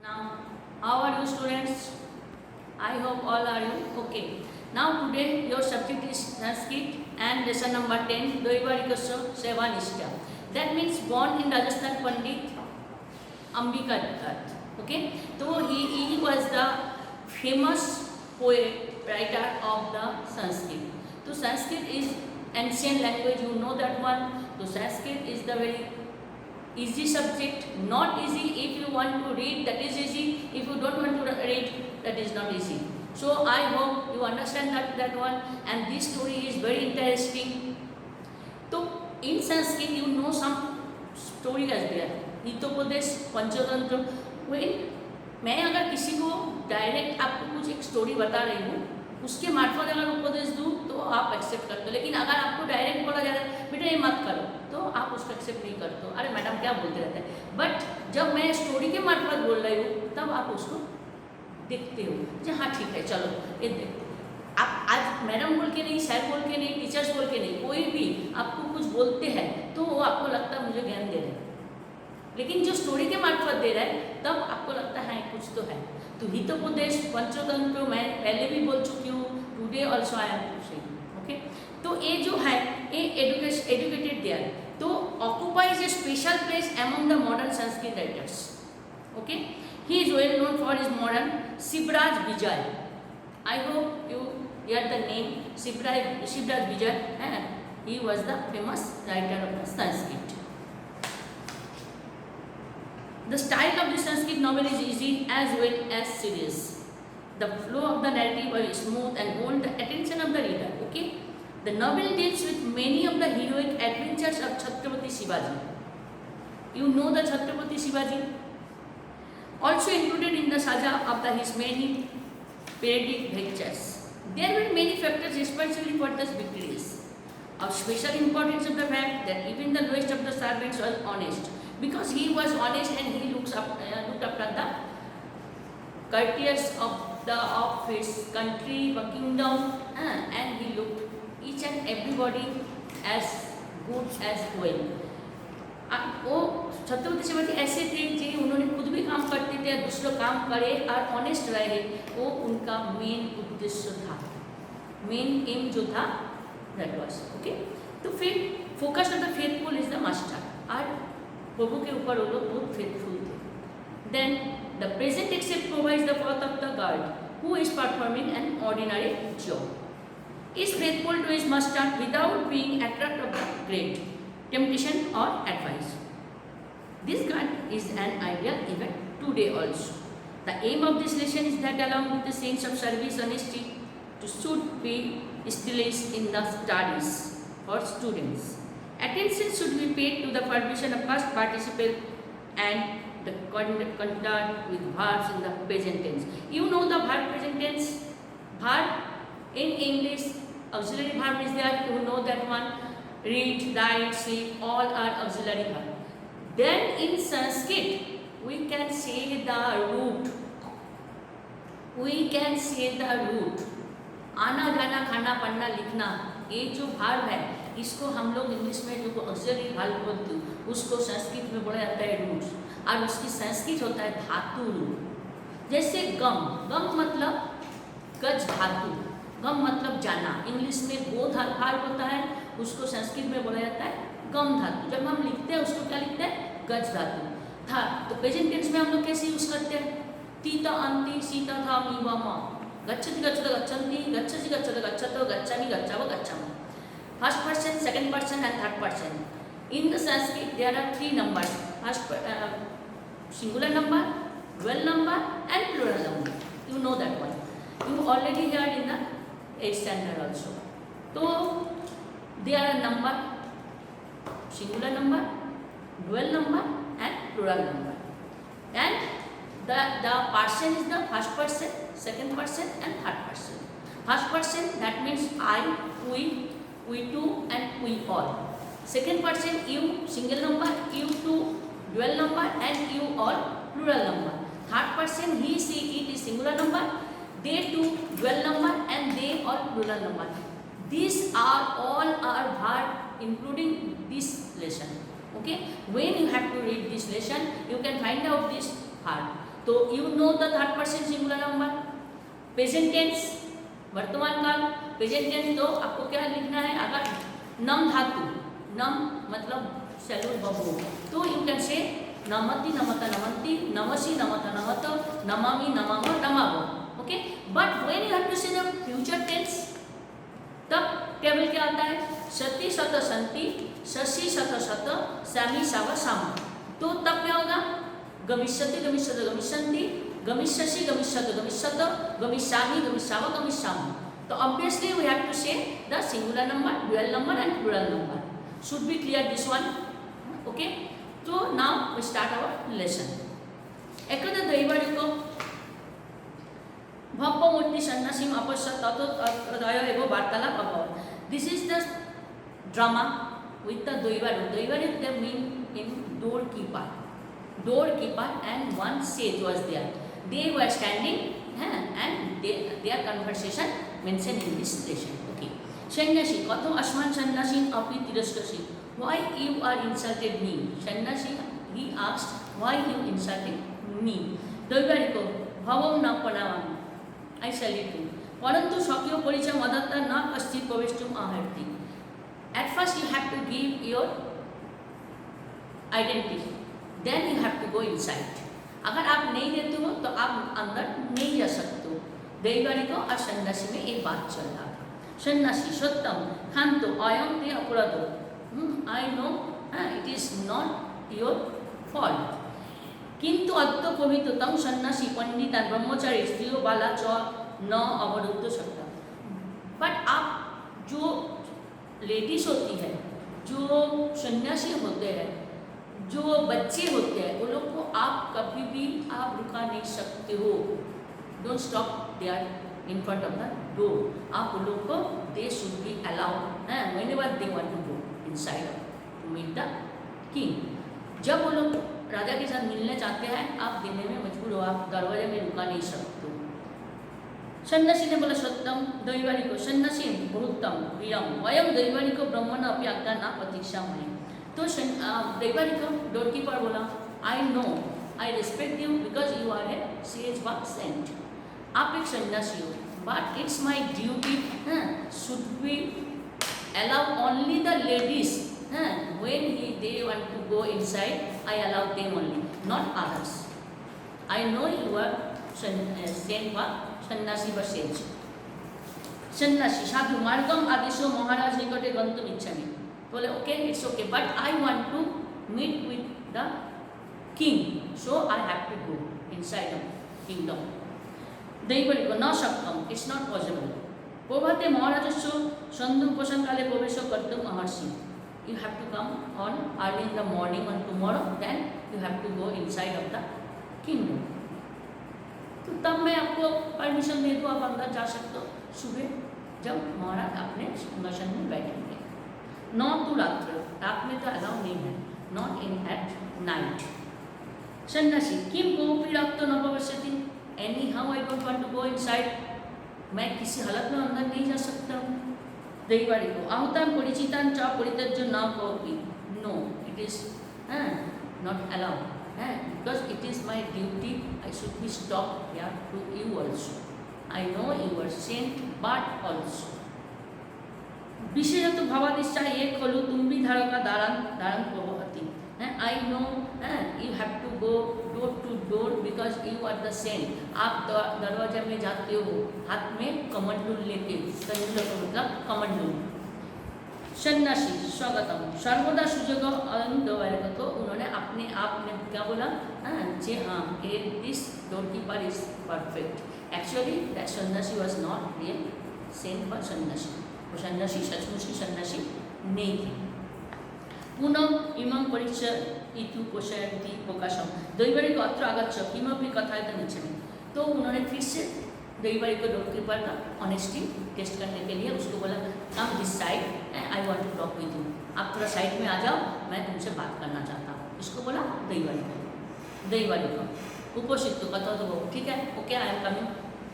Now, how are you students? I hope all are you okay. Now today your subject is Sanskrit and lesson number 10, Doivarikasya Sevanishta. That means born in Rajasthan Pandit Ambika Dutt. Okay, so he was the famous poet, writer of the Sanskrit. So Sanskrit is ancient language, you know that one. So Sanskrit is the very easy subject, not easy. If you want to read, that is easy. If you don't want to read, that is not easy. So I hope you understand that one, and this story is very interesting. So in Sanskrit you know some story as there, Hitopadesha, Panchatantra. मैं अगर किसी को direct आपको कुछ एक story बता रही हूँ, उसके मार्फत अगर उपदेश दूँ तो आप एक्सेप्ट करते हो, लेकिन अगर आपको डायरेक्ट बोला जा रहा है बेटा ये मत करो, तो आप उसको एक्सेप्ट नहीं करते हो, अरे मैडम क्या बोलते रहते हैं. बट जब मैं स्टोरी के मार्फत बोल रही हूँ तब आप उसको देखते हो जी, हाँ ठीक है चलो ये देखते. आप आज मैडम बोल के नहीं, सर बोल के नहीं, टीचर्स बोल के नहीं, कोई भी आपको कुछ बोलते हैं तो वो आपको लगता है मुझे ज्ञान दे रहे हैं, लेकिन जो स्टोरी के मार्फत दे रहा है तब आपको लगता है कुछ तो है. तो हितोपदेश, पंचतंत्र मैं पहले भी बोल चुकी हूँ, today also I am saying. Okay, तो ये जो है ये एजुकेटेड देयर, तो occupies A special place among the modern Sanskrit writers. Okay, he is well known for his modern Shivraj Vijay. I hope you hear the name Shivraj Vijay. He was the famous writer of the Sanskrit. The style of the Sanskrit novel is easy as well as serious. The flow of the narrative is smooth and hold the attention of the reader. Okay, the novel deals with many of the heroic adventures of Chhatrapati Shivaji. You know the Chhatrapati Shivaji, also included in the saga of his many periodic adventures. There were many factors responsible for this victories. Of special importance of the fact that even the lowest of the servants was honest, because he was honest and he looked after the courtiers of his country, kingdom, and he looked each and everybody as good as well. वो छत्रपति शिवाजी ऐसे थे कि उन्होंने खुद भी काम करते थे, दूसरों काम करे और ऑनेस्ट रहे, वो उनका मेन उद्देश्य था, मेन एम जो था दैट वाज. ओके, तो फिर focus of the faithful is the master, और प्रभु के ऊपर वो लोग बहुत फेथफुल थे. Then the present except provides the path of the guard who is performing an ordinary job, is faithful to his master without being attract of the great temptation or advice. This guide is an ideal even today also. The aim of this lesson is that along with the sense of service, honesty should be instilled in the studies for students. Attention should be paid to the formation of past participle and the contact with verbs in the present tense. You know the verb present tense. Verb in English, auxiliary verb is there. You know that one. Read, write, sleep, all are auxiliary verb. Then in Sanskrit we can say the root. We can say the root. आना जाना खाना पढ़ना लिखना, ये जो verb है इसको हम लोग इंग्लिश में जो auxiliary verb बोलते हैं उसको संस्कृत में बोला जाता है रूट, और उसकी संस्कृत होता है धातु रूप. जैसे गम, गम मतलब गज धातु, गम मतलब जाना, इंग्लिश में गो verb होता है, उसको संस्कृत में बोला जाता है गम धातु. जब हम लिखते हैं उसको क्या लिखते हैं, गज धातु था. तो प्रेजेंट टेंस में हम लोग कैसे यूज करते हैं, तीता अंति सीता था मी व म, गच्छति गच्छत गच्छन्ति, गच्छसि गच्छत गच्छतो, गच्छामि गच्छाव गच्छामि. First person, second person and third person. In the Sanskrit there are three numbers, first singular number, dual number and plural number. You know that one, you already heard in the 8th standard also. So there are number, singular number, dual number and plural number, and the person is the first person, second person and third person. First person, that means I, we two and we all. Second person, you, single number, you two, dual number and you all, plural number. Third person, he, she, it is singular number, they two, dual number and they all plural number. These are all are verb including this lesson. Okay, when you have to read this lesson you can find out this verb. तो you know the third person singular number. Present tense वर्तमान काल, present tense तो आपको क्या लिखना है, अगर नम धातु, नम मतलब सैल्यूट बबू, तो यू कैन से नमति नमता नमंती, नमसी नमता नमत, नमामि नमाम नमामो। Okay, but when you have to say the future tense, तब टेबल क्या आता है, सती सत संति, शशि शत शत, सामी साव साम। तो तब क्या होगा, गमिष्यति गमिष्यत गमिष्यन्ति, गमिष्यसि गमिष्यत गमिष्यत, गमिष्यामि गमिष्याव गमिष्यामि। तो obviously we have to say the singular number, dual number and plural number. Should be clear this one. Okay, तो now we start our lesson. एक दैवारिको भप्पमूर्ति सन्यासीम अपश्यत ततोदय एवं वार्तालाप अभवत्। This is the drama with the Daivaru. Daivaru they mean in doorkeeper. Doorkeeper and one sage was there. They were standing and their conversation mentioned in this lesson. Okay. Sannyasi, katham asman sannyasin api tiraskasi. Why you are insulted me? Sannyasi, he asked, why you insulted me? Daivariko, bhavam na panavami. I salute you. Parantu shakyo paricha madatta na kaschit praveshtum aharti. At first you have to give your identity, then you have to go inside. अगर आप नहीं देते हो तो आप अंदर नहीं जा सकते हो। दैवारिको और सन्यासी में एक बात चल रहा था। सन्यासी सत्यम खांतो अयम ते अपराधो, I know it is not your fault, किंतु अत्तो पवित्रतम सन्यासी पंडित ब्रह्मचारी स्त्रियो बाला च न अवरुद्ध सकता। बट आप जो लेडीज होती है, जो सन्यासी होते हैं, जो बच्चे होते हैं, वो लोग को आप कभी भी आप रुका नहीं सकते हो। Don't stop there in front of the door. आप उन लोग को they should be allowed whenever they want to go inside to meet the king. जब वो लोग राजा के साथ मिलने चाहते हैं, आप देने में मजबूर हो, आप दरवाजे में रुका नहीं सकते हो। सन्यासी ने बोला सत्यम दैवारिको, सन्यासी बहुतम प्रियम वयम दैवारिको ब्रह्मण अपि आज्ञा न प्रतीक्षामहे। तो दैवारिको डोरकीपर बोला, I know I respect you because you are a sage वा सेंट। आप एक सन्यासी हो, but it's my duty should be allow only the ladies when they want to go inside, I allow them only, not others. I know you are saint वा सन्यासी व says. सन्यासी साधु मार्गम आदेशो महाराज निकटे गंतुम इच्छामि। बोले okay it's okay, but I want to meet with the king, so I have to go inside the kingdom. दैवारिको न शक्तम, इट्स नॉट पॉसिबल। प्रभाते महाराजस्य सन्ध्योपासन काले प्रवेश कर्तुम महर्षि। You have to come on early in the morning on tomorrow, then you have to go inside of the kingdom. तो तब मैं आपको परमिशन दे दूँ, आप अंदर जा सकते हो सुबह जब महाराज अपने सिंहासन में बैठेंगे। नॉट टू रात्र, रात में तो अलाउ नहीं है, नॉट इन एट नाइट। सन्यासी किम कोपी रक्त न भविष्यति, anyhow I don't want to go inside, मैं किसी हालत में अंदर नहीं जा सकता हूँ। दैवारिको आहुतान परिचितान च परित्यज्य न कोपी, no it is not allowed, because it is my duty, I should be stopped here to you also. I know you are sent, but also विशेषतः भवादिश्चा एक खलु तुम्बी धारका दारान दारान प्रभवती। I know you have to go door to door because you are the sent। आप दरवाजे में जाते हो हाथ में कमंडल लेके, कंडल का मतलब कमंडल। सन्यासी स्वागतम सर्वदा सुजग अनंतवारिका, तो उन्होंने अपने आप में क्या बोला, जी हाँ this doorkeeper is perfect. Actually that सन्यासी was not real saint for सन्यासी, वो सन्यासी सचमुच की सन्यासी नहीं थी। पुनः इमं परीक्षा इत्युपशयन्ति प्रकाशम दैवारिको अत्र आगच्छ किमपि कथयितुमिच्छामि। तो उन्होंने फिर से दैवारिको डोरकीपर का ऑनेस्टी टेस्ट करने के लिए उसको बोला, come this side I want to talk with you, आप थोड़ा साइड में आ जाओ, मैं तुमसे बात करना चाहता हूँ। इसको बोला दैवारिको। दैवारिको उपस्थित तो कथा तो ठीक है, ओके आई एम कमिंग,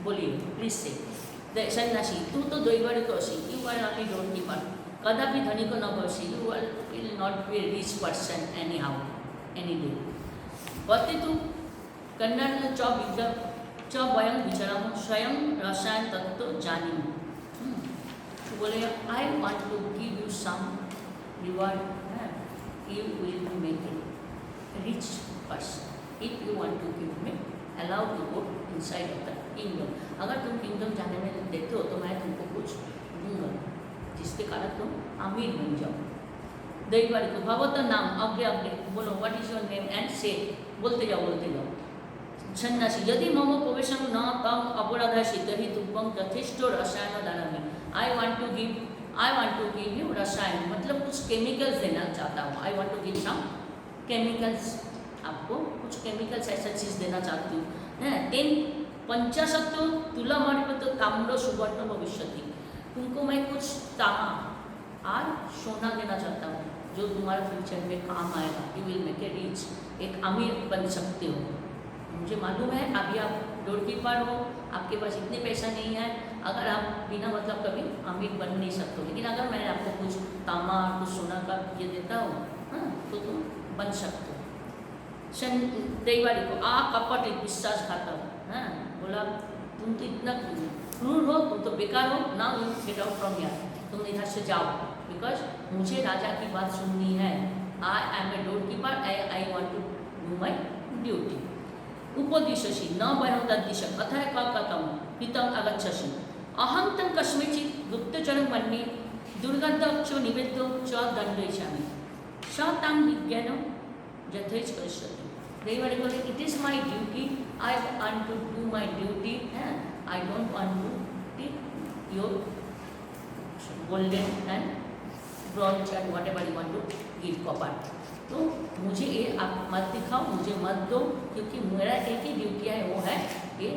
बोलिए प्लीज से। सन्यासी तू तो दैवारिको असी, यू आर ओनली डोरकीपर, कदापि धनिको न भविष्य, you will not be a rich person any how any day. प्रतितु कन्नड़ में च वयं विचरामः स्वयं रसायन तत्व जानीमः। तो बोले I want to give you some reward, you will make a rich person if you want to give me allow to go inside of the kingdom. अगर तुम किंगडम जाने में देते हो तो मैं तुमको कुछ दूंगा जिसके कारण तुम अमीर बन जाओ। दैवारी को भगवत नाम अग्रे अग्रे बोलो, what is your name and से बोलते जाओ। सन्यासी यदि मम प्रवेशम न तम अपराधासी तरी तुम यथेष्ट रसायन दानामी। I want to give you रसायन मतलब कुछ केमिकल्स देना चाहता हूँ। I want to give some chemicals, आपको कुछ केमिकल्स ऐसा चीज़ देना चाहती हूँ। तेन 50 तुला मार्फत ताम्र सुवर्ण भविष्यति, तुमको मैं कुछ तामा और सोना देना चाहता हूँ जो तुम्हारा फ्यूचर में काम आएगा। You will make a rich, एक अमीर बन सकते हो। मुझे मालूम है अभी आप डोरकीपर हो, आपके पास इतने पैसा नहीं है, अगर आप बिना मतलब कभी अमीर बन नहीं सकते, लेकिन अगर मैं आपको कुछ तामा और कुछ सोना का ये देता हूँ तो तुम बन सकते हो। दैवारी को आ कपट विश्वासघातक, बोला तुम तो इतना क्रूर हो, तुम तो बेकार हो, ना you get out from here, तुम इधर से जाओ, बिकॉज मुझे राजा की बात सुननी है। I am a doorkeeper, I want to do my duty. उपदिशसि न वयमुद्दिश अथः कथम हितम आगच्छसि अहं तं कस्मैचित् गुप्तचरं मन्ये दुर्गन्धक्षो निवेद्यो च दण्डयिष्यामि स तां विज्ञानं यथेच करिष्यति। दैवारी बोले it is my duty, I want to do my duty, I don't want to take your golden and bronze and whatever you want to give copper. तो मुझे ये आप मत दिखाओ, मुझे मत दो, क्योंकि मेरा एक ही ड्यूटी है, वो है ये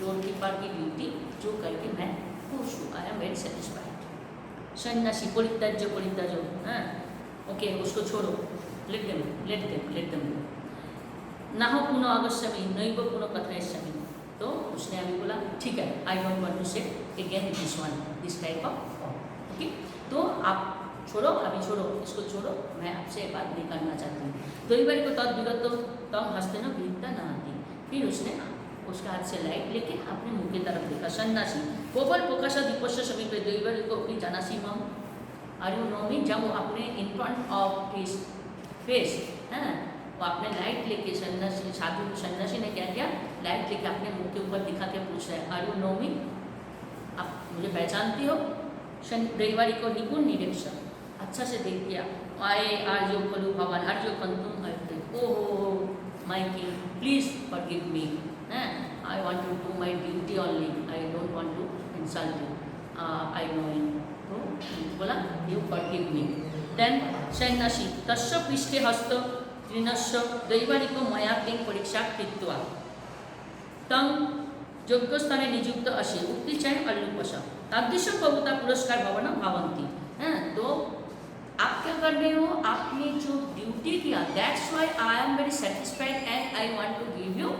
डोरकीपर की ड्यूटी जो करके मैं खुश हूँ। आई एम वेरी सेटिस्फाइड। सन्यासी परित्याज्य परित्याज्य, ओके उसको छोड़ो, लेट देम ना हो पुनः अगस्यामि नैव पुनः कथयिष्यामि। तो उसने अभी बोला ठीक है, आई डोंट वांट टू से again this type of, okay. तो आप छोड़ो, अभी छोड़ो, इसको छोड़ो, मैं आपसे बात नहीं करना चाहती हूँ। दैवारी को तद विगत तो तम हंसते न भीगता न आती। फिर उसने उसका हाथ से लाइट लेके अपने मुँह की तरफ देखा। सन्यासी कोपल प्रकाश दीपस्य समीपे दैवारी को अपनी जानासी मम आर यू नो मी, जब वो अपने इन फ्रंट ऑफ हिज फेस, वो अपने लाइट लेके सन्यासी साधु सन्यासी ने क्या किया, लाइट लेके अपने मुँह के ऊपर दिखा के पूछ रहा है आर यू नो मी, आप मुझे पहचानती हो। दैवारी को निपुण निरीक्षण अच्छा से देख लिया। आए आर्यो खलु भगवान आर्यो कंतुम अर्थे, ओहो my king please forgive me, I want to do my duty only, I don't want to insult you, I know you. तो बोला यू फॉरगिव मी। देन सन्यासी तस्य पृष्ठे हस्त तृणस्य दैवारी को मया तेन परीक्षा कृत्वा तं योग्य स्थाने नियुक्त असे उत्तिचाय अल्लुपश तादृश प्रभुता पुरस्कार भवन भावंती। तो आप क्या कर रहे हो, आपने जो ड्यूटी किया, that's why I am very satisfied and I want to give you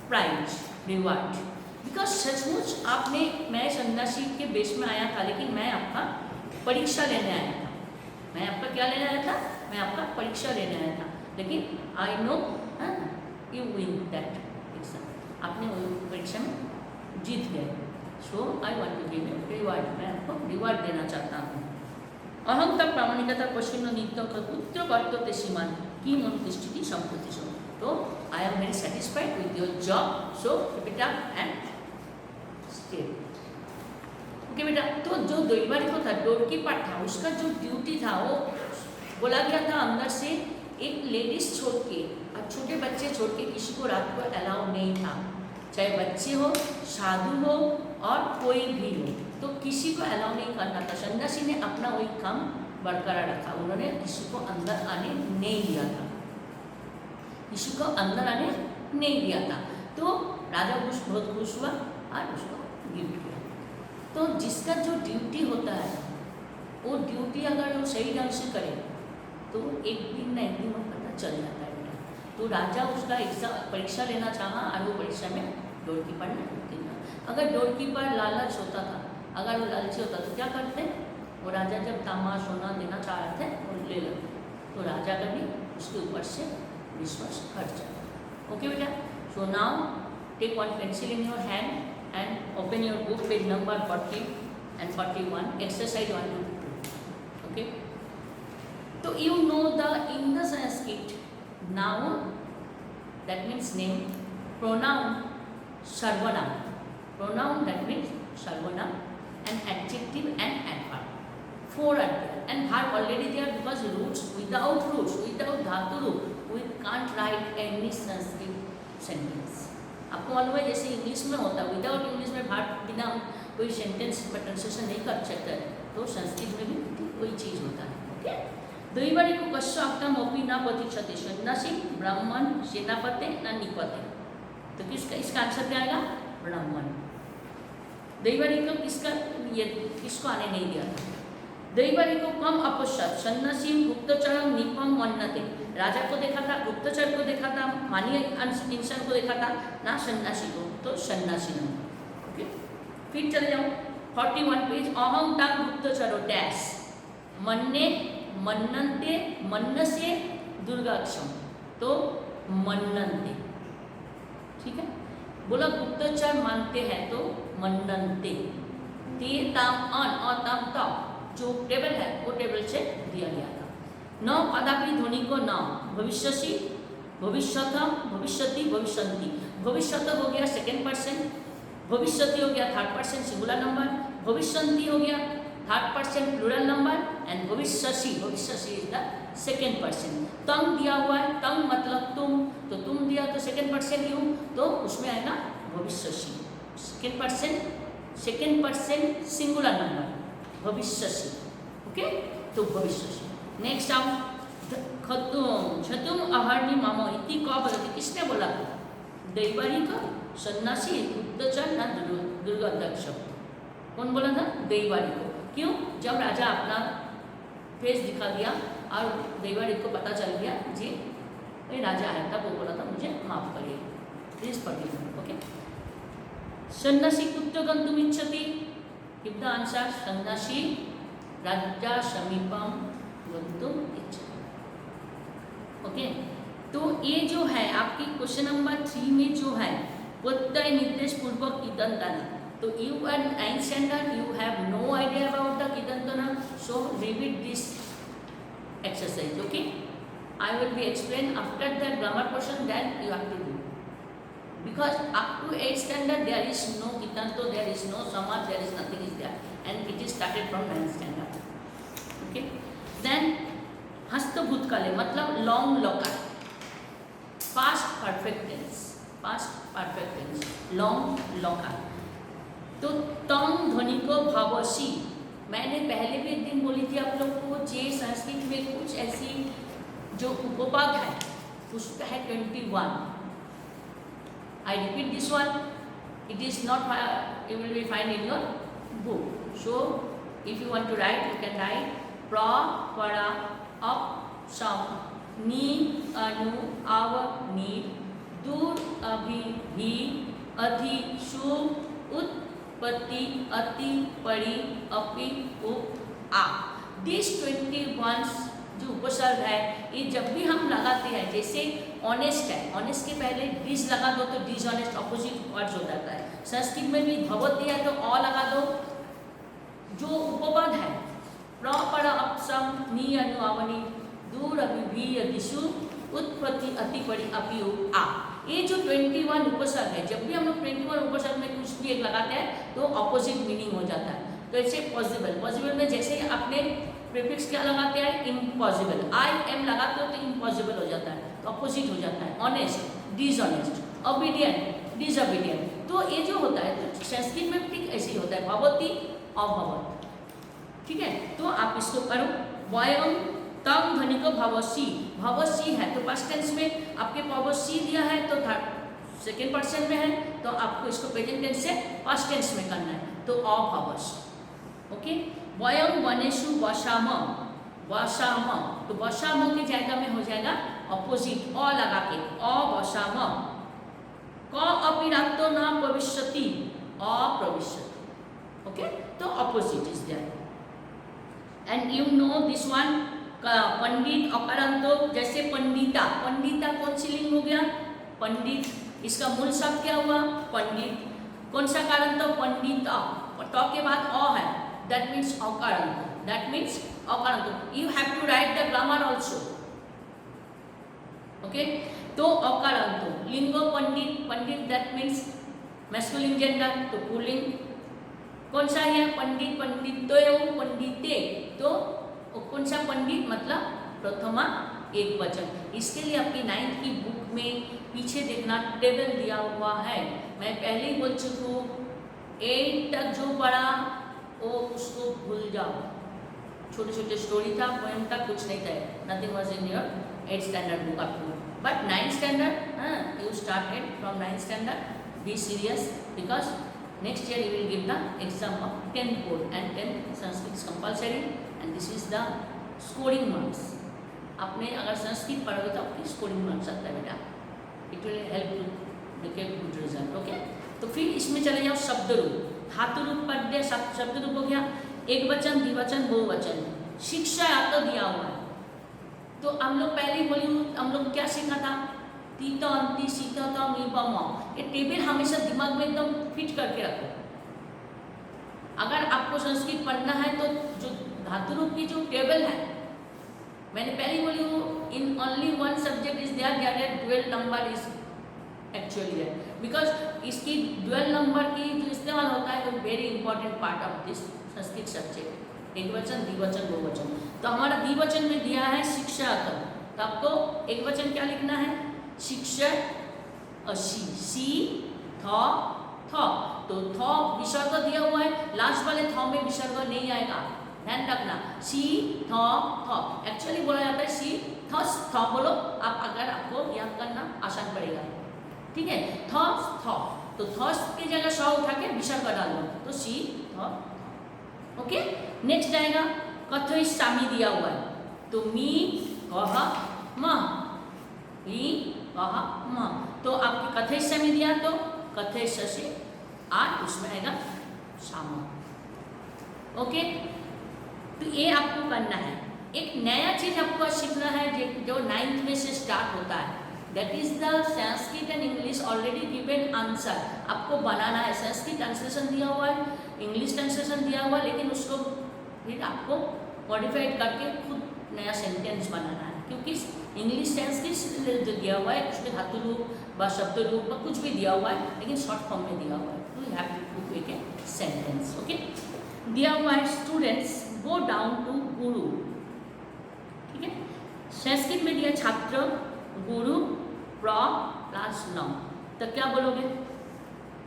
prize reward, because सचमुच आपने, मैं सन्यासी के बेस में आया था, लेकिन मैं आपका परीक्षा लेने आया था। मैं आपका क्या लेने आया था, मैं आपका परीक्षा लेने आया था, लेकिन I know you win that exam, आपने वो परीक्षा में जीत गए। So I want to give you reward, मैं आपको रिवार्ड देना चाहता हूँ। अहम तक प्रामाणिकता पश्चिम नित्य पुत्र वर्तते सीमान की मनोस्थिति संप्रति सो। तो I am very satisfied with your job, so बेटा एंड स्टे, ओके बेटा। तो जो दैवारी को था, डोरकीपर था, उसका जो ड्यूटी था वो बोला गया था अंदर से एक लेडीज छोड़ के और छोटे बच्चे छोड़ के किसी को रात को अलाउ नहीं था, चाहे बच्चे हो, साधु हो और कोई भी हो, तो किसी को अलाउ नहीं करना था। सन्यासी ने अपना वही काम बरकरार रखा, उन्होंने किसी को अंदर आने नहीं दिया था, किसी को अंदर आने नहीं दिया था। तो राजा बहुत खुश हुआ और उसको गिफ्ट किया। तो जिसका जो ड्यूटी होता है, वो ड्यूटी अगर वो सही ढंग से करे तो एक दिन न एक दिन वो पता चल जाता है बेटा। तो राजा उसका एग्जाम परीक्षा लेना चाहा और वो परीक्षा में डोरकीपर ने उत्तीर्ण। अगर डोरकीपर लालच होता था, अगर वो लालची होता तो क्या करते, वो राजा जब तामा सोना देना चाह रहे थे वो ले लेते, तो राजा का भी उसके ऊपर से विश्वास हट जाता। ओके बेटा, So now take one pencil in your hand and open your book page number 40 and 41, exercise 1 to 2. Okay. So you know in the Sanskrit noun, that means name, pronoun sarvanam, pronoun that means sarvanam, and adjective and adverb. 4 are there, and verb already there because without dhatu root we can't write any Sanskrit sentence. आपको मालूम है जैसे English में होता है, without English में verb बिना कोई सेंटेंस में ट्रांसलेशन नहीं कर सकते, तो संस्कृत में भी कोई चीज़ होता है. ओके. द्वैवारिको कस्य अर्थम अपि न प्रतिच्छति सन्यासी ब्राह्मण सेनापति न निपति. तो इसका आंसर क्या आएगा? ब्राह्मण. द्वैवारिको किसको आने नहीं दिया था. द्वैवारिको कम अपश्चात सन्यासी गुप्तचर निपम मन्नते. राजा को देखा था, गुप्तचर को देखा था, मानवीय इंसान को देखा था, ना सन्यासी को, तो सन्यासी नहीं. ओके. फिर चले जाओ 41 पेज. अहम ता गुप्तचरो डैश मन्ने मन्नन्ते मन्न से दुर्गाक्षम, तो मन्नन्ते. ठीक है. बोला गुप्तचर मानते हैं तो मन्नन्ते. ते ताम अन और ताम ताम जो टेबल है वो टेबल से दिया गया था. न पदापि ध्वनि को न भविष्यसी भविष्यतम भविष्यति भविष्यन्ति. भविष्यत हो गया सेकेंड पर्सन, भविष्यति हो गया थर्ड पर्सन सिंगुलर नंबर, भविष्यन्ति हो गया third person plural number, and भविष्यसी इज द सेकेंड पर्सन. तम दिया हुआ है, तम मतलब तुम, तो तुम दिया तो सेकेंड पर्सन यू, तो उसमें आएगा भविष्यसी. सेकेंड पर्सन सिंगुलर नंबर भविष्यसी. ओके. तो भविष्यसी. नेक्स्ट आओ छतुम अहर्नि मम इति क बोलते. किसने बोला? दैवारिक सन्यासी गुप्तचर न दुर्गाध्यक्ष. कौन बोला था? दैवारिक को. क्यों? जब राजा अपना फेस दिखा दिया और दैवारिक को पता चल गया जी ये राजा आया था, वो बोला था मुझे माफ करिए, प्लीज फॉरगिव मी. ओके. सन्यासी कुत्र गंतुम इच्छति. Give the answer. सन्यासी राजा समीपम गंतुम इच्छति. ओके. तो ये जो है आपकी क्वेश्चन नंबर 3 में जो है प्रत्यय निर्देश पूर्वक ईदंतना. तो you are 9th standard, you have no idea about the Kidantana, so repeat this exercise. Okay. I will be explained after the grammar portion, then you have to do, because up to 8th standard there is no Kidanto, there is no Samaj, there is nothing is there, and it is started from 9th standard. Okay. Then हस्त भूतकाले मतलब long लकार, past perfect tense long लकार. तो तम ध्वनि को भवसी. मैंने पहले भी एक दिन बोली थी आप लोग को, जे संस्कृत में कुछ ऐसी जो उपपद है उसका है 21. I repeat this one. It is not, you will be find in your book. So if you want to write you can write प्र परा अप सम नी अनु आव नी दूर अभि भी अधि शु उत पति अति परि अपि उप आ. दिस 21 जो उपसर्ग है ये जब भी हम लगाते हैं, जैसे ऑनेस्ट है, ऑनेस्ट के पहले डिस लगा दो तो डिसऑनेस्ट ऑपोजिट वर्ड्स हो जाता है. संस्कृत में भी भवत दिया है तो अ लगा दो. जो उपपद है प्र पर अपसम नी अनु आवनी दूर अभि भी अधिशु उत्पत्ति अति परि अपि उप आ. ये जो 21 उपसर्ग है, जब भी हम लोग 21 उपसर्ग में कुछ भी एक लगाते हैं तो ऑपोजिट मीनिंग हो जाता है. तो ऐसे पॉसिबल में जैसे आपने प्रीफिक्स क्या लगाते हैं? इम्पॉसिबल. आई एम लगाते हो तो इम्पॉसिबल हो जाता है, तो ऑपोजिट हो जाता है. Honest dishonest, obedient disobedient. तो ये जो होता है तो संस्कृत में ठीक ऐसे ही होता है, भवती अभवत. ठीक है. तो आप इसको करो. वयम तम ध्वनि को भवसी. भवसी है तो पास्ट टेंस में आपके भवसी दिया है तो सेकेंड पर्सन में है, तो आपको इसको प्रेजेंट टेंस से पास्ट टेंस में करना है, तो अभवस. ओके. वयम वनेशु वशाम. वशाम तो वशाम की जगह में हो जाएगा ऑपोजिट अ लगा के अवशाम. क अपिराक्तो न प्रविशति अप्रविशति. ओके. तो opposite is there. And you know this one पंडित अकारांतो. जैसे पंडिता, पंडिता कौन सी लिंग हो गया? पंडित इसका मूल शब्द क्या हुआ? पंडित। कौन सा कारंत? पंडित। ट के बाद अ है, दैट मीन्स अकारांत, दैट मीन्स अकारांत। You have to write the grammar also, okay. तो अकारांत। लिंगो पंडित, पंडित दैट मीन्स मैस्कुलिन जेंडर, तो पुल्लिंग। कौन सा है? पंडित, पंडितों, पंडिते। तो कौन सा पंडित? मतलब प्रथमा एक वचन। इसके लिए आपकी 9th की बुक में पीछे देखना टेबल दिया हुआ है। मैं पहले ही बोल चुकी हूँ, 8 तक जो पढ़ा वो उसको भूल जाओ। छोटे छोटे स्टोरी था, पोएम था, कुछ नहीं था, nothing was in your 8th standard book up to. But 9th standard you started from 9th standard, be serious because next year you will give the exam of 10th board and 10th Sanskrit is compulsory and this is the scoring marks. आपने अगर संस्कृत पढ़ोगे तो आपकी scoring marks आता है बेटा, it will help to make a good result, okay. तो फिर इसमें चले जाओ शब्द रूप। धातु रूप पढ़ दिया, शब्द रूप हो गया एक वचन, द्विवचन, बहुवचन। शिक्षा तो दिया हुआ है, तो हम लोग पहले बोली हम लोग क्या सीखा था? तीत अंति सीत निपम। ये टेबल हमेशा दिमाग में एकदम फिट करके रखो। अगर आपको संस्कृत पढ़ना है तो जो धातु रूप की जो टेबल है, मैंने पहले बोली हूँ, in only one subject is there dual number is actually there, because इसकी ड्यूअल नंबर की जो इस्तेमाल होता है वो very important part of this Sanskrit subject. एक वचन, द्विवचन, बहुवचन। तो हमारा द्विवचन में दिया है शिक्षा, तो आपको एक वचन क्या लिखना है? शिक्षक, सी, थ, थ। तो थ विसर्ग दिया हुआ है, लास्ट वाले थ में विसर्ग नहीं आएगा, ध्यान रखना। सी, थ, थ। एक्चुअली बोला जाता है सी, थ बोलो आप, अगर आपको याद करना आसान पड़ेगा, ठीक है। थ, थ। तो थ की जगह स उठा के विसर्ग डाल दो, तो सी, थ, ओके। नेक्स्ट आएगा कथयिष्यामि दिया हुआ है, तो मी, कह, म, मी, कह, म। तो आपके कथयिष्यामि दिया तो कथयिष्यसि और उसमें आएगा साम, ओके। तो ये आपको करना है। एक नया चीज आपको सीखना है जो 9th में से स्टार्ट होता है, that is the Sanskrit and English already given answer. आपको बनाना है, संस्कृत ट्रांसलेशन दिया हुआ है, इंग्लिश ट्रांसलेशन दिया हुआ है, लेकिन उसको फिर आपको मॉडिफाइड करके खुद नया सेंटेंस बनाना है, क्योंकि इंग्लिश संस्कृत जो दिया हुआ है उसमें धातु रूप व शब्द रूप व कुछ भी दिया हुआ है, लेकिन शॉर्ट फॉर्म में दिया हुआ है, तो you have to make a sentence, okay. दिया हुआ है स्टूडेंट्स गो डाउन टू गुरु, ठीक है। संस्कृत में दिया छात्र, गुरु, प्र प्लस नाउन, तो क्या बोलोगे?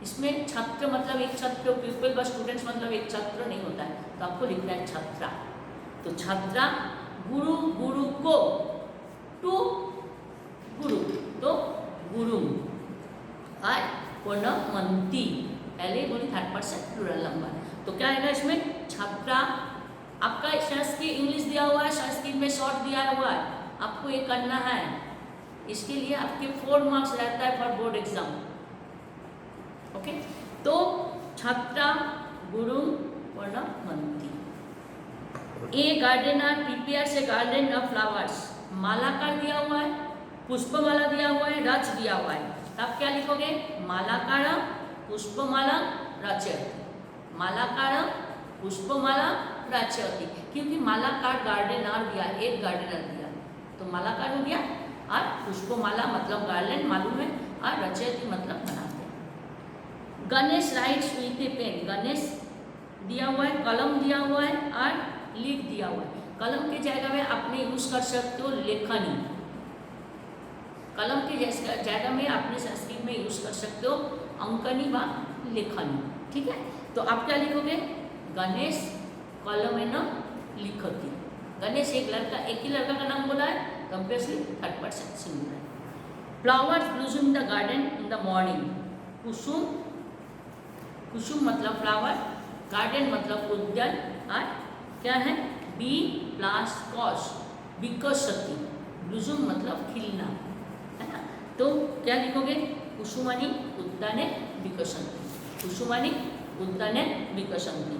इसमें छात्र मतलब एक छात्र, पीपल व स्टूडेंट्स मतलब एक छात्र नहीं होता है, तो आपको लिखना है छात्रा। तो छात्रा, गुरु, गुरु को, टू गुरु, तो गुरु, और पूर्णमंती, पहले बोली 3rd पर्सन प्लूरल नंबर, तो क्या आएगा इसमें? छात्रा। आपका संस्कृत इंग्लिश दिया हुआ है, संस्कृत में शॉर्ट दिया हुआ है, आपको ये करना है। इसके लिए आपके 4 मार्क्स रहता है फॉर बोर्ड एग्जाम, ओके। तो छात्रा, गुरु, पूर्णमंती। A gardener prepares a garden of flowers, मालाकार दिया हुआ है, पुष्पमाला दिया हुआ है, रच दिया हुआ है, तब क्या लिखोगे? मालाकार पुष्पमाला रचयति, मालाकार पुष्पमाला रचयति, क्योंकि मालाकार गार्डनर दिया, एक गार्डनर दिया, तो मालाकार हो गया, और पुष्पमाला मतलब गार्डन मालूम है, और रचयति मतलब बनाते हैं। Ganesh writes with a pen, Ganesh दिया हुआ है, कलम दिया हुआ है, और लिख दिया हुआ है। कलम की जगह में आपने यूज कर सकते हो लेखनी, कलम की जगह में आपने संस्कृत में यूज कर सकते हो अंकनी व लेखनी, ठीक है। तो आप क्या लिखोगे? गणेश कलमेन लिखति। गणेश एक ही लड़का का नाम बोला है, comparably 3rd person singular. Flowers bloom the garden in the morning, कुसुम, कुसुम मतलब फ्लावर, गार्डन मतलब उद्यान, और क्या है? बी प्लस कॉस, विकसति, ब्लूम मतलब खिलना, है ना। तो क्या लिखोगे? कुसुमानी उद्याने विकसन्ति, कुसुमानी उद्याने विकसन्ति,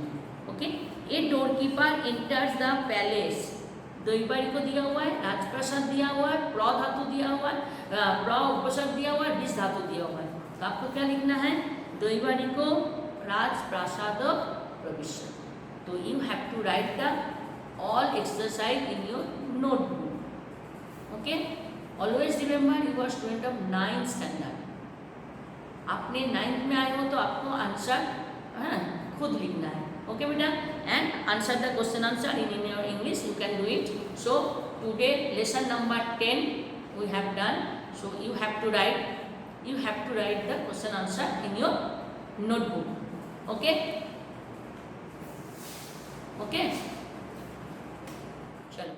okay. A doorkeeper enters the palace, दैवारी को दिया हुआ है, राजप्रसाद दिया हुआ है, प्र धातु दिया हुआ है, प्र उपसर्ग दिया हुआ है, डिस धातु दिया हुआ है। तो आपको क्या लिखना है? दैवारी को राजप्रासाद प्रविश्य। तो you have to write the all exercise in your notebook. Okay, always remember you are student of 9th standard. आपने 9th में आए हो तो आपको आंसर खुद लिखना है। ओके बेटा, and answer the question answer in your English, you can do it. So today lesson number 10 we have done. So you have to write the question answer in your notebook. Okay, okay, चलो।